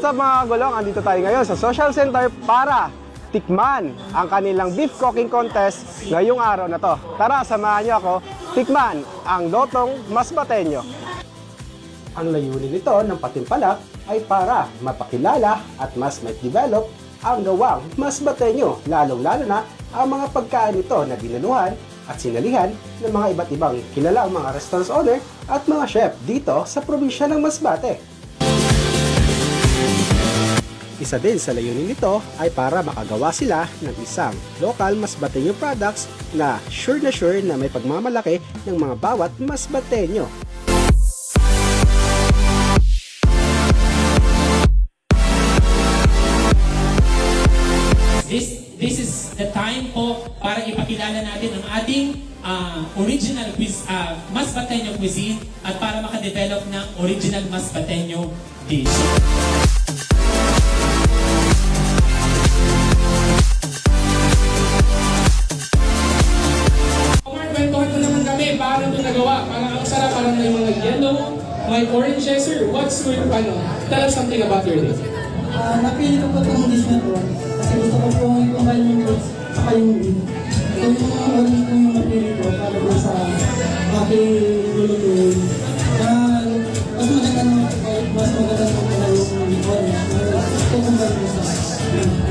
What's up mga kagulong? Andito tayo ngayon sa Social Center para tikman ang kanilang beef cooking contest ngayong araw na to. Tara, samahan niyo ako tikman ang lotong masbateño. Ang layunin nito ng patimpalak ay para mapakilala at mas develop ang gawang masbateño, lalong-lalo na ang mga pagkain nito na dinaluhan at sinalihan ng mga iba't ibang kilalang mga restaurant owner at mga chef dito sa probinsya ng Masbate. Isa din sa layunin nito ay para makagawa sila ng isang local Masbateño products na sure na may pagmamalaki ng mga bawat Masbateño. This is the time po para ipakilala natin ang ating original Masbateño cuisine at para makadevelop ng original Masbateño dish. Kwentuhan ko naman kami, paano ito nagawa? Parang ang sarap, parang may mga yellow, may oranges, sir. What's your, tell us something about your dish. Napili ko po itong dish na to kasi gusto ko po yung kumain yung roots saka yung beef. So yung orange po yung napili ko para po sa aking lulutuin. Mas maganda naman po, mas maganda naman po yung orange. Gusto ko kumain mo sa beef.